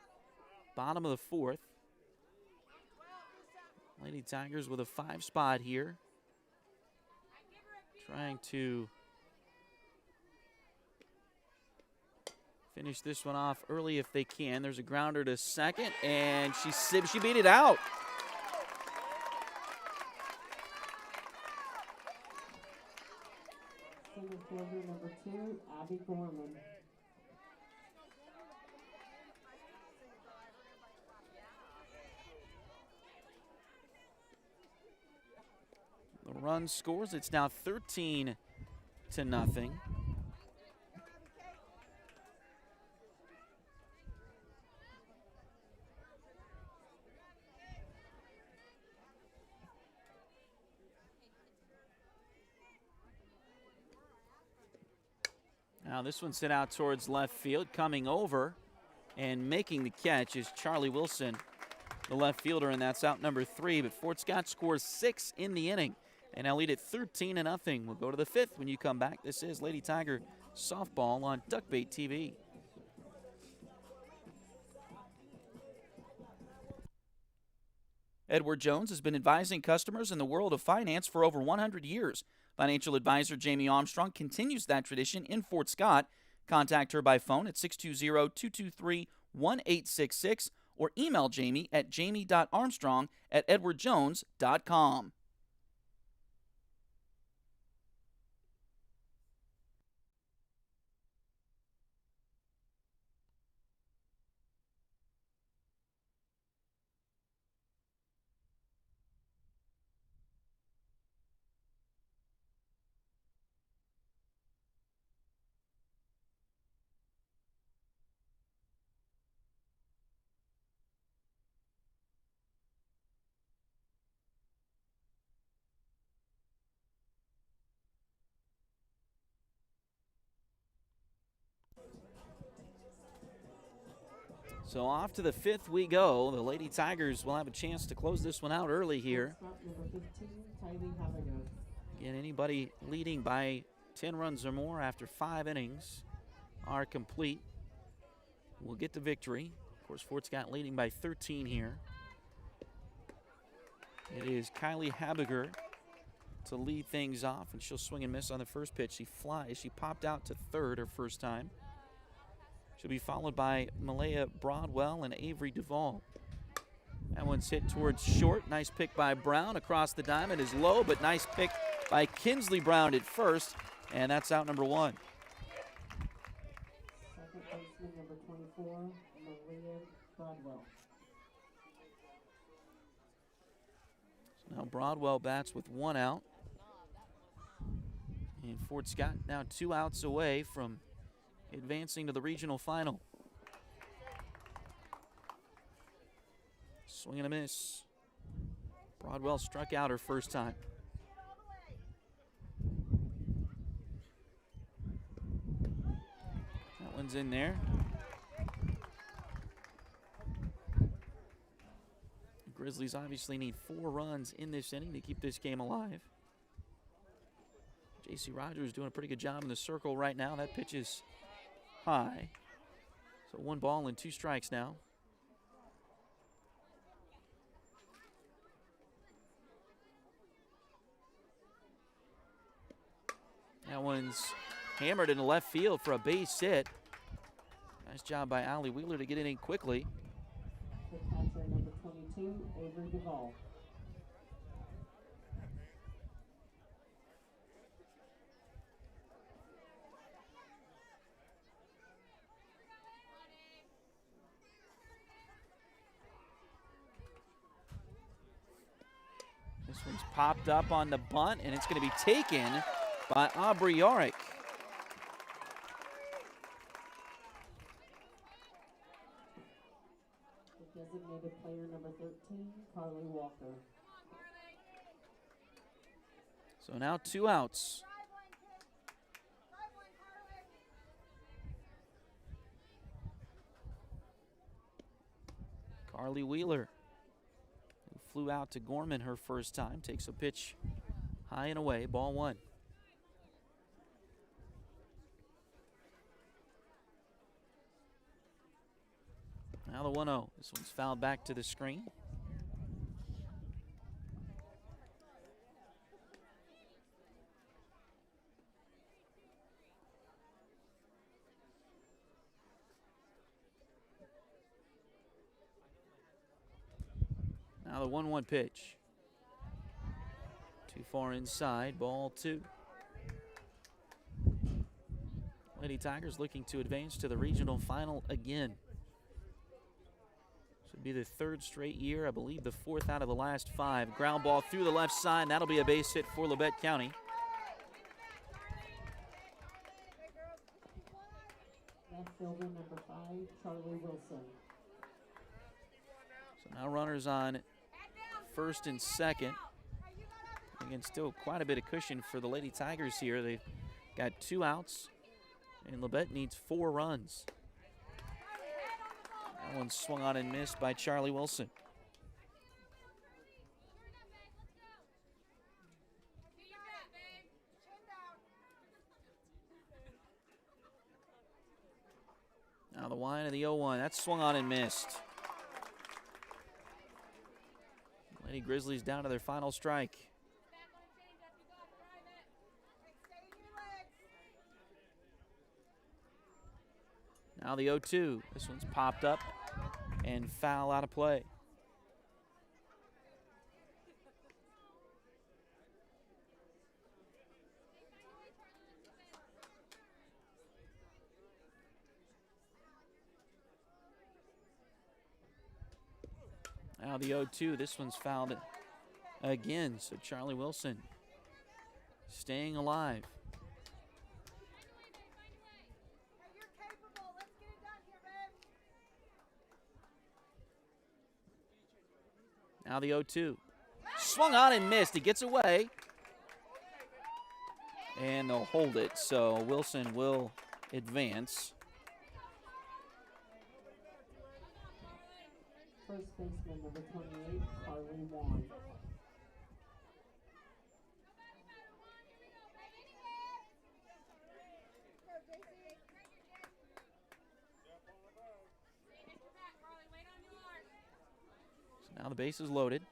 Bottom of the 4th. Lady Tigers with a 5 spot here. Trying to finish this one off early if they can. There's a grounder to second, and she beat it out. Center fielder number 2, Abby Gorman. The run scores. It's now 13-0. Now this one's hit out towards left field. Coming over and making the catch is Charlie Wilson, the left fielder, and that's out number 3. But Fort Scott scores 6 in the inning, and now lead it 13-0. We'll go to the 5th when you come back. This is Lady Tiger softball on Duckbait TV. Edward Jones has been advising customers in the world of finance for over 100 years. Financial advisor Jamie Armstrong continues that tradition in Fort Scott. Contact her by phone at 620-223-1866 or email Jamie at jamie.armstrong@edwardjones.com. So off to the 5th we go. The Lady Tigers will have a chance to close this one out early here. Again, anybody leading by 10 runs or more after 5 innings are complete. We'll get the victory. Of course, Fort Scott leading by 13 here. It is Kylie Habiger to lead things off, and she'll swing and miss on the first pitch. She flies. She popped out to third her first time. She'll be followed by Malaya Broadwell and Avery Duvall. That one's hit towards short. Nice pick by Brown. Across the diamond is low, but nice pick by Kinsley Brown at first. And that's out number 1. Second baseman number 24, Malaya Broadwell. So now Broadwell bats with 1 out. And Fort Scott now 2 outs away from advancing to the regional final. Swing and a miss. Broadwell struck out her first time. runs in there. The Grizzlies obviously need 4 runs in this inning to keep this game alive. J.C. Rogers doing a pretty good job in the circle right now. That pitch is high. So 1 ball and 2 strikes now. That one's hammered into left field for a base hit. Nice job by Allie Wheeler to get it in quickly. The catcher, number 22, Avery Duvall. This one's popped up on the bunt, and it's going to be taken by Aubrey Yarick. The designated player, number 13, Carly Walker. So now 2 outs. Carly Wheeler, who flew out to Gorman her first time, takes a pitch high and away, ball 1. Now the 1-0. This one's fouled back to the screen. Now the 1-1 pitch. Too far inside, ball 2. Lady Tigers looking to advance to the regional final again. This would be the 3rd straight year, I believe the 4th out of the last 5. Ground ball through the left side, and that'll be a base hit for Labette County. Left fielder, number 5, Charlie Wilson. So now runners on 1st and 2nd. Again, still quite a bit of cushion for the Lady Tigers here. They've got 2 outs, and Labette needs 4 runs. That one swung on and missed by Charlie Wilson. Now the line of the 0-1. That's swung on and missed. Lady Grizzlies down to their final strike. Now the 0-2. This one's popped up and foul out of play. Now the 0-2. This one's fouled again. So Charlie Wilson staying alive. Now the 0-2. Swung on and missed. It gets away. And they'll hold it. So Wilson will advance. First baseman, number 28, Carly Wong. So now the base is loaded.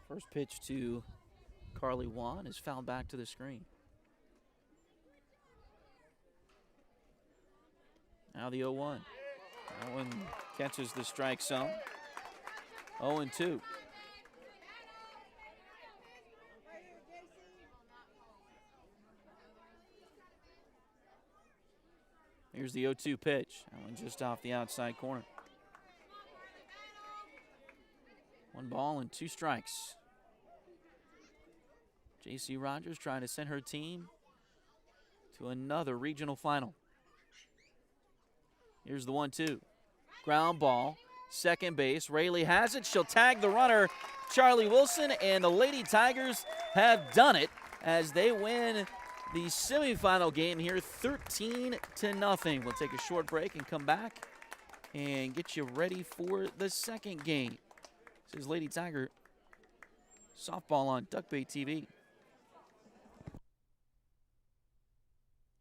First pitch to Carly Wan is fouled back to the screen. Now the 0-1. That one catches the strike zone. 0-2. Here's the 0-2 pitch. That one just off the outside corner. 1 ball and 2 strikes. J.C. Rogers trying to send her team to another regional final. Here's the 1-2. Ground ball second base. Rayleigh has it. She'll tag the runner, Charlie Wilson, and the Lady Tigers have done it as they win the semifinal game here 13-0. We'll take a short break and come back and get you ready for the second game. This is Lady Tiger softball on Duckbait TV.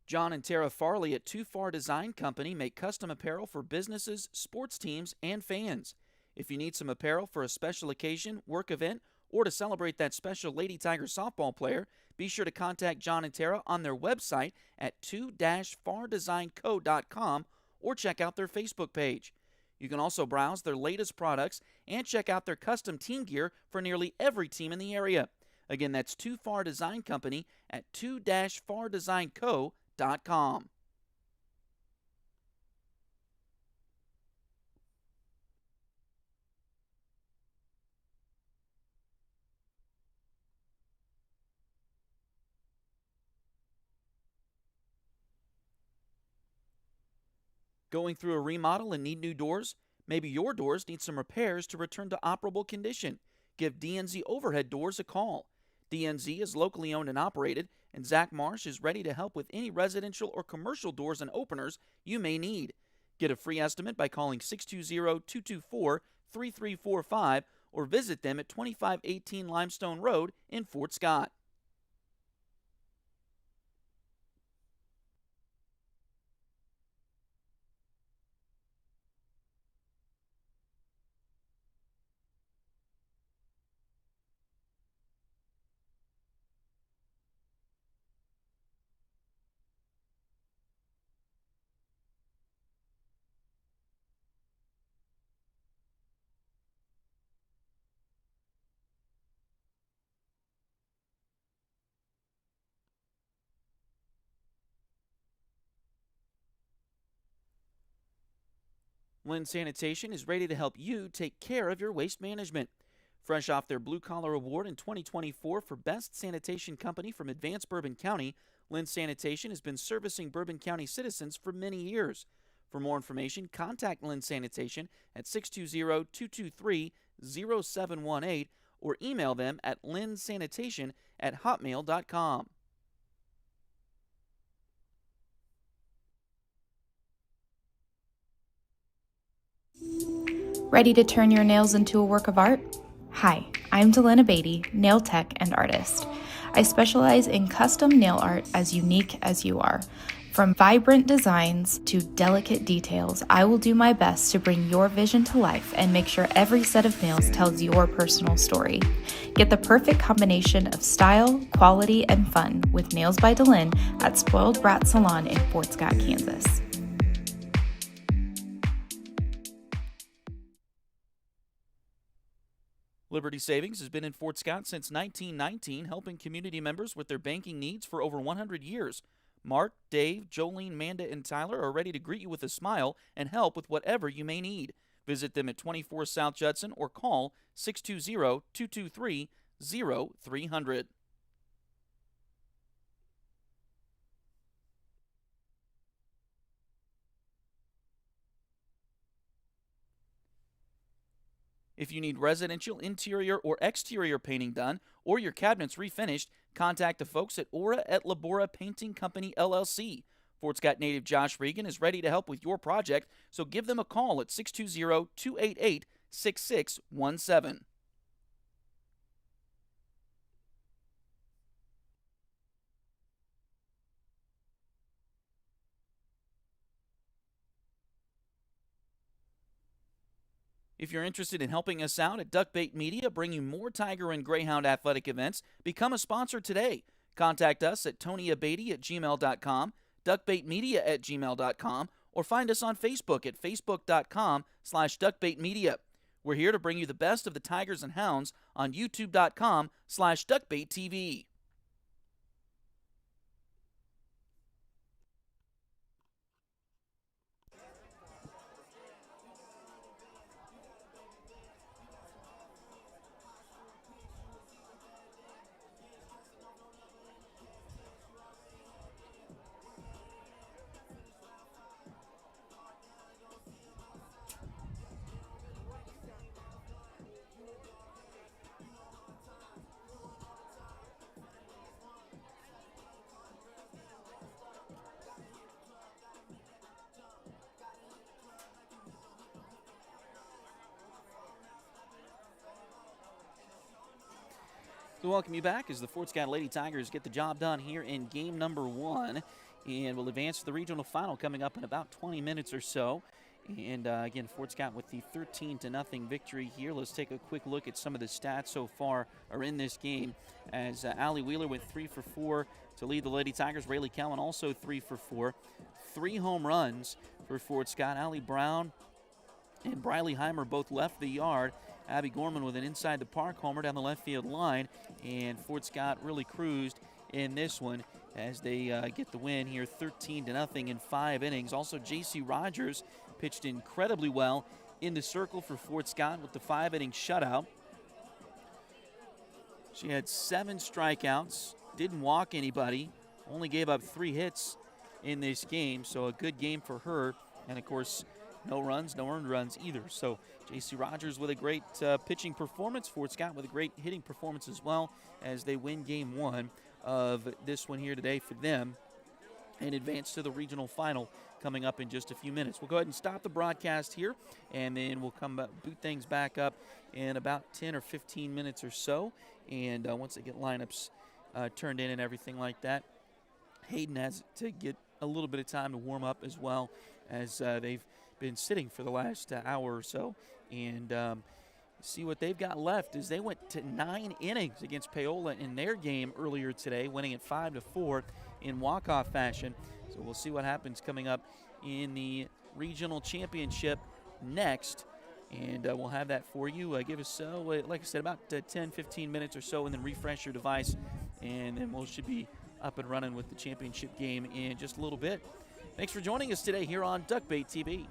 John and Tara Farley at Too Far Design Company make custom apparel for businesses, sports teams, and fans. If you need some apparel for a special occasion, work event, or to celebrate that special Lady Tiger softball player, be sure to contact John and Tara on their website at 2-fardesignco.com or check out their Facebook page. You can also browse their latest products and check out their custom team gear for nearly every team in the area. Again, that's Too Far Design Company at 2-fardesignco.com. Going through a remodel and need new doors? Maybe your doors need some repairs to return to operable condition. Give DNZ Overhead Doors a call. DNZ is locally owned and operated, and Zach Marsh is ready to help with any residential or commercial doors and openers you may need. Get a free estimate by calling 620-224-3345 or visit them at 2518 Limestone Road in Fort Scott. Lynn Sanitation is ready to help you take care of your waste management. Fresh off their Blue Collar Award in 2024 for Best Sanitation Company from Advanced Bourbon County, Lynn Sanitation has been servicing Bourbon County citizens for many years. For more information, contact Lynn Sanitation at 620-223-0718 or email them at lynnsanitation@hotmail.com. Ready to turn your nails into a work of art? Hi, I'm Delana Beatty, nail tech and artist. I specialize in custom nail art as unique as you are. From vibrant designs to delicate details, I will do my best to bring your vision to life and make sure every set of nails tells your personal story. Get the perfect combination of style, quality, and fun with Nails by Delin at Spoiled Brat Salon in Fort Scott, Kansas. Liberty Savings has been in Fort Scott since 1919, helping community members with their banking needs for over 100 years. Mark, Dave, Jolene, Manda, and Tyler are ready to greet you with a smile and help with whatever you may need. Visit them at 24 South Judson or call 620-223-0300. If you need residential interior or exterior painting done or your cabinets refinished, contact the folks at Aura at Labora Painting Company, LLC. Fort Scott native Josh Regan is ready to help with your project, so give them a call at 620-288-6617. If you're interested in helping us out at Duckbait Media, bringing more Tiger and Greyhound athletic events, become a sponsor today. Contact us at tonyabady@gmail.com, duckbaitmedia@gmail.com, or find us on Facebook at facebook.com/duckbaitmedia. We're here to bring you the best of the Tigers and Hounds on youtube.com/duckbaittv. We welcome you back as the Fort Scott Lady Tigers get the job done here in game number 1, and will advance to the regional final coming up in about 20 minutes or so. And again, Fort Scott with the 13-0 victory here. Let's take a quick look at some of the stats so far are in this game. As Allie Wheeler went 3 for 4 to lead the Lady Tigers. Rayleigh Cowan also 3 for 4. 3 home runs for Fort Scott. Allie Brown and Briley Heimer both left the yard. Abby Gorman with an inside the park homer down the left field line. And Fort Scott really cruised in this one as they get the win here 13-0 in 5 innings. Also, J.C. Rogers pitched incredibly well in the circle for Fort Scott with the 5-inning shutout. She had 7 strikeouts, didn't walk anybody, only gave up 3 hits in this game, so a good game for her. And, of course, no runs, no earned runs either. So J.C. Rogers with a great pitching performance. Fort Scott with a great hitting performance as well as they win game 1 of this one here today for them and advance to the regional final coming up in just a few minutes. We'll go ahead and stop the broadcast here, and then we'll come back, boot things back up in about 10 or 15 minutes or so. And once they get lineups turned in and everything like that, Hayden has to get a little bit of time to warm up as well, as they've been sitting for the last hour or so. And see what they've got left is they went to 9 innings against Paola in their game earlier today, winning it 5-4 in walk-off fashion. So we'll see what happens coming up in the regional championship next, and we'll have that for you. Give us, like I said, about 10, 15 minutes or so, and then refresh your device, and then we should be up and running with the championship game in just a little bit. Thanks for joining us today here on Duckbait TV.